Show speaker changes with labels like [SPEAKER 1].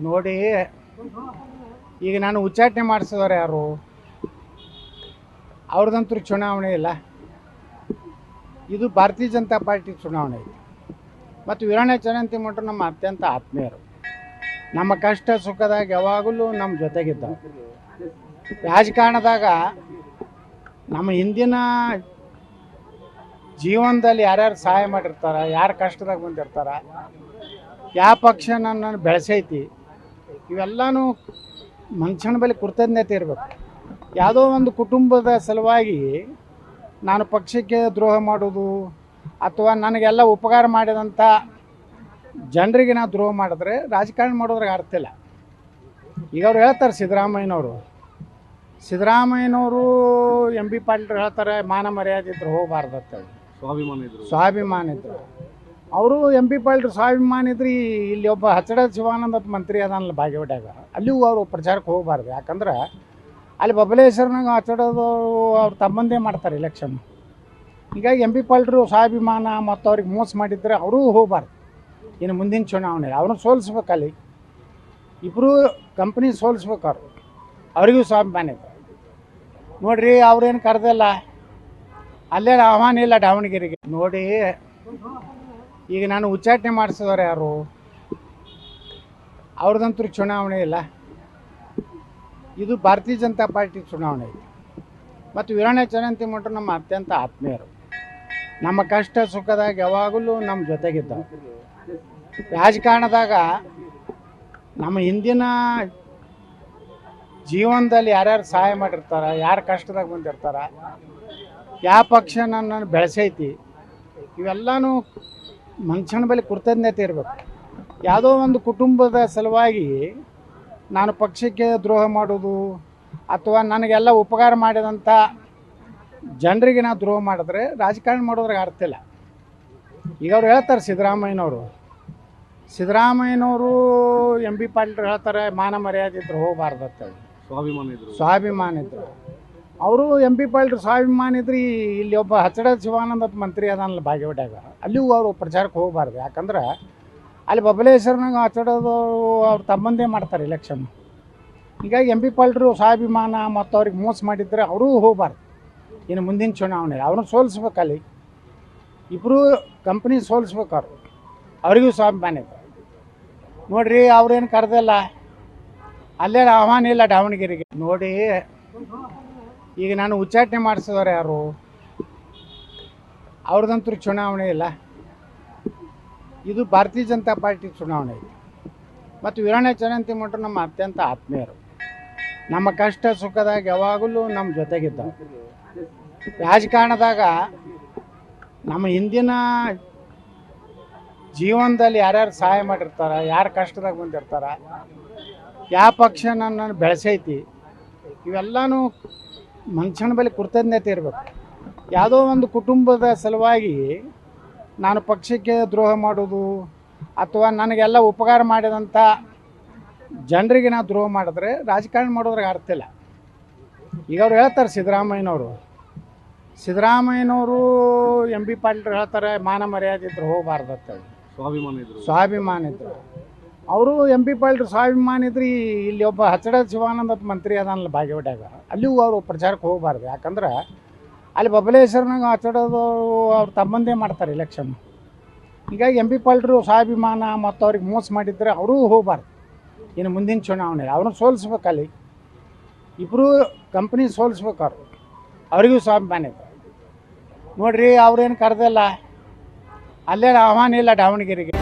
[SPEAKER 1] ನೋಡಿ, ಈಗ ನಾನು ಉಚ್ಚಾಟನೆ ಮಾಡಿಸಿದವರು ಯಾರು? ಅವ್ರದಂತೂ ಚುನಾವಣೆ ಇಲ್ಲ. ಇದು ಭಾರತೀಯ ಜನತಾ ಪಾರ್ಟಿ ಚುನಾವಣೆ ಐತಿ. ಮತ್ತು ವೀರಣ್ಣ ಚರಂತಿಮಠರು ನಮ್ಮ ಅತ್ಯಂತ ಆತ್ಮೀಯರು. ನಮ್ಮ ಕಷ್ಟ ಸುಖದಾಗ ಯಾವಾಗಲೂ ನಮ್ಮ ಜೊತೆಗಿದ್ದವು. ರಾಜಕಾರಣದಾಗ ನಮ್ಮ ಹಿಂದಿನ ಜೀವನದಲ್ಲಿ ಯಾರ್ಯಾರು ಸಹಾಯ ಮಾಡಿರ್ತಾರೆ, ಯಾರು ಕಷ್ಟದಾಗ ಬಂದಿರ್ತಾರೆ, ಯಾವ ಪಕ್ಷ ನನ್ನನ್ನು ಬೆಳೆಸೈತಿ, ಇವೆಲ್ಲನೂ ಮನುಷ್ಯನ ಬಳಿ ಕೃತಜ್ಞತೆ ಇರಬೇಕು. ಯಾವುದೋ ಒಂದು ಕುಟುಂಬದ ಸಲುವಾಗಿ ನಾನು ಪಕ್ಷಕ್ಕೆ ದ್ರೋಹ ಮಾಡೋದು ಅಥವಾ ನನಗೆಲ್ಲ ಉಪಕಾರ ಮಾಡಿದಂಥ ಜನರಿಗೆ ನಾನು ದ್ರೋಹ ಮಾಡಿದ್ರೆ ರಾಜಕಾರಣ ಮಾಡೋದ್ರಾಗ ಅರ್ಥ ಇಲ್ಲ. ಈಗ ಅವ್ರು ಹೇಳ್ತಾರೆ, ಸಿದ್ದರಾಮಯ್ಯನವರು ಎಂ ಬಿ ಪಾಟೀಲ್ ಹೇಳ್ತಾರೆ ಮಾನ ಮರ್ಯಾದೆ ಇದ್ರು ಹೋಗಬಾರ್ದು ಅಂತೇಳಿ. ಸ್ವಾಭಿಮಾನ ಇದ್ರು. ಅವರು ಎಂ ಪಿ ಪಾಟೀಲ್ ಸ್ವಾಭಿಮಾನ ಇದ್ರಿ. ಇಲ್ಲಿ ಒಬ್ಬ ಹಚ್ಚಡ ಶಿವಾನಂದ ಮಂತ್ರಿ ಅದಾನಲ್ಲ ಬಾಗೇವಾಡ್ಯಾಗ, ಅಲ್ಲಿಗೂ ಅವರು ಪ್ರಚಾರಕ್ಕೆ ಹೋಗಬಾರ್ದು. ಯಾಕಂದ್ರೆ ಅಲ್ಲಿ ಬಬಲೇಶ್ವರನಾಗ ಹಚ್ಚಡೋದು ಅವ್ರು ತಮ್ಮಂದೇ ಮಾಡ್ತಾರೆ ಎಲೆಕ್ಷನ್. ಹೀಗಾಗಿ ಎಂ ಪಿ ಪಾಟೀಲ್ರು ಸ್ವಾಭಿಮಾನ ಮತ್ತು ಅವ್ರಿಗೆ ಮೋಸ ಮಾಡಿದ್ರೆ ಅವರೂ ಹೋಗಬಾರ್ದು. ಇನ್ನು ಮುಂದಿನ ಚುನಾವಣೆ ಅವ್ರನ್ನ ಸೋಲಿಸ್ಬೇಕು. ಅಲ್ಲಿ ಇಬ್ಬರು ಕಂಪ್ನಿ ಸೋಲಿಸ್ಬೇಕು. ಅವ್ರಿಗೂ ಸ್ವಾಭಿಮಾನ ಇದೆ ನೋಡ್ರಿ. ಅವ್ರೇನು ಕರೆದಿಲ್ಲ, ಅಲ್ಲೇ ಆಹ್ವಾನ ಇಲ್ಲ ದಾವಣಗೆರೆಗೆ. ನೋಡಿ, ಈಗ ನಾನು ಉಚ್ಚಾಟನೆ ಮಾಡಿಸಿದವರು ಯಾರು? ಅವ್ರದಂತೂ ಚುನಾವಣೆ ಇಲ್ಲ. ಇದು ಭಾರತೀಯ ಜನತಾ ಪಾರ್ಟಿ ಚುನಾವಣೆ ಐತಿ. ಮತ್ತು ವೀರಣ್ಣ ಚರಂತಿಮಠರು ನಮ್ಮ ಅತ್ಯಂತ ಆತ್ಮೀಯರು. ನಮ್ಮ ಕಷ್ಟ ಸುಖದಾಗ ಯಾವಾಗಲೂ ನಮ್ಮ ಜೊತೆಗಿದ್ದವು. ರಾಜಕಾರಣದಾಗ ನಮ್ಮ ಹಿಂದಿನ ಜೀವನದಲ್ಲಿ ಯಾರ್ಯಾರು ಸಹಾಯ ಮಾಡಿರ್ತಾರೆ, ಯಾರು ಕಷ್ಟದಾಗ ಬಂದಿರ್ತಾರೆ, ಯಾವ ಪಕ್ಷ ನನ್ನನ್ನು ಬೆಳೆಸೈತಿ, ಇವೆಲ್ಲನೂ ಮನುಷ್ಯನ ಬಳಿ ಕೃತಜ್ಞತೆ ಇರಬೇಕು. ಯಾವುದೋ ಒಂದು ಕುಟುಂಬದ ಸಲುವಾಗಿ ನಾನು ಪಕ್ಷಕ್ಕೆ ದ್ರೋಹ ಮಾಡೋದು ಅಥವಾ ನನಗೆಲ್ಲ ಉಪಕಾರ ಮಾಡಿದಂಥ ಜನರಿಗೆ ನಾನು ದ್ರೋಹ ಮಾಡಿದ್ರೆ ರಾಜಕಾರಣ ಮಾಡೋದ್ರಾಗ ಅರ್ಥ ಇಲ್ಲ. ಈಗ ಅವ್ರು ಹೇಳ್ತಾರೆ, ಸಿದ್ದರಾಮಯ್ಯನವರು ಎಂ ಬಿ ಪಾಟೀಲ್ ಹೇಳ್ತಾರೆ ಮಾನ ಮರ್ಯಾದೆ ಇದ್ರು ಹೋಗಬಾರ್ದು ಅಂತೇಳಿ. ಸ್ವಾಭಿಮಾನ ಇದ್ರು. ಅವರು ಎಂ ಪಿ ಪಾಟೀಲ್ ಸ್ವಾಭಿಮಾನ ಇದ್ರಿ. ಇಲ್ಲಿ ಒಬ್ಬ ಹಚ್ಚಡ ಶಿವಾನಂದ ಮಂತ್ರಿ ಅದಾನಲ್ಲ ಬಾಗೇವಾಡ್ಯಾಗ, ಅಲ್ಲಿಗೂ ಅವರು ಪ್ರಚಾರಕ್ಕೆ ಹೋಗಬಾರ್ದು. ಯಾಕಂದ್ರೆ ಅಲ್ಲಿ ಬಬಲೇಶ್ವರನಾಗ ಹಚ್ಚಡೋದು ಅವ್ರು ತಮ್ಮಂದೇ ಮಾಡ್ತಾರೆ ಎಲೆಕ್ಷನ್. ಹೀಗಾಗಿ ಎಂ ಪಿ ಪಾಟೀಲ್ರು ಸ್ವಾಭಿಮಾನ ಮತ್ತು ಅವ್ರಿಗೆ ಮೋಸ ಮಾಡಿದ್ರೆ ಅವರೂ ಹೋಗಬಾರ್ದು. ಇನ್ನು ಮುಂದಿನ ಚುನಾವಣೆ ಅವ್ರನ್ನ ಸೋಲಿಸ್ಬೇಕು. ಅಲ್ಲಿ ಇಬ್ಬರು ಕಂಪ್ನಿ ಸೋಲಿಸ್ಬೇಕು. ಅವ್ರಿಗೂ ಸ್ವಾಭಿಮಾನ ಇದೆ ನೋಡ್ರಿ. ಅವ್ರೇನು ಕರೆದಿಲ್ಲ, ಅಲ್ಲೇ ಆಹ್ವಾನ ಇಲ್ಲ ದಾವಣಗೆರೆಗೆ. ನೋಡಿ, ಈಗ ನಾನು ಉಚ್ಚಾಟನೆ ಮಾಡಿಸಿದವರು ಯಾರು? ಅವ್ರದಂತೂ ಚುನಾವಣೆ ಇಲ್ಲ. ಇದು ಭಾರತೀಯ ಜನತಾ ಪಾರ್ಟಿ ಚುನಾವಣೆ ಐತಿ. ಮತ್ತು ವೀರಣ್ಣ ಚರಂತಿಮಠರು ನಮ್ಮ ಅತ್ಯಂತ ಆತ್ಮೀಯರು. ನಮ್ಮ ಕಷ್ಟ ಸುಖದಾಗ ಯಾವಾಗಲೂ ನಮ್ಮ ಜೊತೆಗಿದ್ದವು. ರಾಜಕಾರಣದಾಗ ನಮ್ಮ ಹಿಂದಿನ ಜೀವನದಲ್ಲಿ ಯಾರ್ಯಾರು ಸಹಾಯ ಮಾಡಿರ್ತಾರೆ, ಯಾರು ಕಷ್ಟದಾಗ ಬಂದಿರ್ತಾರೆ, ಯಾವ ಪಕ್ಷ ನನ್ನನ್ನು ಬೆಳೆಸೈತಿ, ಇವೆಲ್ಲನೂ ಮನುಷ್ಯನ ಬಳಿ ಕೃತಜ್ಞತೆ ಇರಬೇಕು. ಯಾವುದೋ ಒಂದು ಕುಟುಂಬದ ಸಲುವಾಗಿ ನಾನು ಪಕ್ಷಕ್ಕೆ ದ್ರೋಹ ಮಾಡೋದು ಅಥವಾ ನನಗೆಲ್ಲ ಉಪಕಾರ ಮಾಡಿದಂಥ ಜನರಿಗೆ ನಾನು ದ್ರೋಹ ಮಾಡಿದ್ರೆ ರಾಜಕಾರಣ ಮಾಡೋದ್ರಾಗ ಅರ್ಥ ಇಲ್ಲ. ಈಗ ಅವ್ರು ಹೇಳ್ತಾರೆ, ಸಿದ್ದರಾಮಯ್ಯನವರು ಎಂ ಬಿ ಪಾಟೀಲ್ ಹೇಳ್ತಾರೆ ಮಾನ ಮರ್ಯಾದೆ ಇದ್ರು ಹೋಗಬಾರ್ದು ಅಂತೇಳಿ. ಸ್ವಾಭಿಮಾನ ಇದ್ರು. ಅವರು ಎಂ ಪಿ ಪಾಟೀಲ್ ಸ್ವಾಭಿಮಾನ ಇದ್ರಿ. ಇಲ್ಲಿ ಒಬ್ಬ ಹಚ್ಚಡ ಶಿವಾನಂದ ಮಂತ್ರಿ ಅದಾನಲ್ಲ ಬಾಗೇವಾಡ್ಯಾಗ, ಅಲ್ಲಿಗೂ ಅವರು ಪ್ರಚಾರಕ್ಕೆ ಹೋಗಬಾರ್ದು. ಯಾಕಂದ್ರೆ ಅಲ್ಲಿ ಬಬಲೇಶ್ವರನಾಗ ಹಚ್ಚಡೋದು ಅವ್ರು ತಮ್ಮಂದೇ ಮಾಡ್ತಾರೆ ಎಲೆಕ್ಷನ್. ಹೀಗಾಗಿ ಎಂ ಪಿ ಪಾಟೀಲ್ರು ಸ್ವಾಭಿಮಾನ ಮತ್ತು ಅವ್ರಿಗೆ ಮೋಸ ಮಾಡಿದ್ರೆ ಅವರೂ ಹೋಗಬಾರ್ದು. ಇನ್ನು ಮುಂದಿನ ಚುನಾವಣೆ ಅವ್ರನ್ನ ಸೋಲಿಸ್ಬೇಕು. ಅಲ್ಲಿ ಇಬ್ಬರು ಕಂಪ್ನಿ ಸೋಲಿಸ್ಬೇಕು. ಅವ್ರಿಗೂ ಸ್ವಾಭಿಮಾನ ಇದೆ ನೋಡ್ರಿ. ಅವ್ರೇನು ಕರೆದಿಲ್ಲ, ಅಲ್ಲೇ ಆಹ್ವಾನ ಇಲ್ಲ ದಾವಣಗೆರೆಗೆ.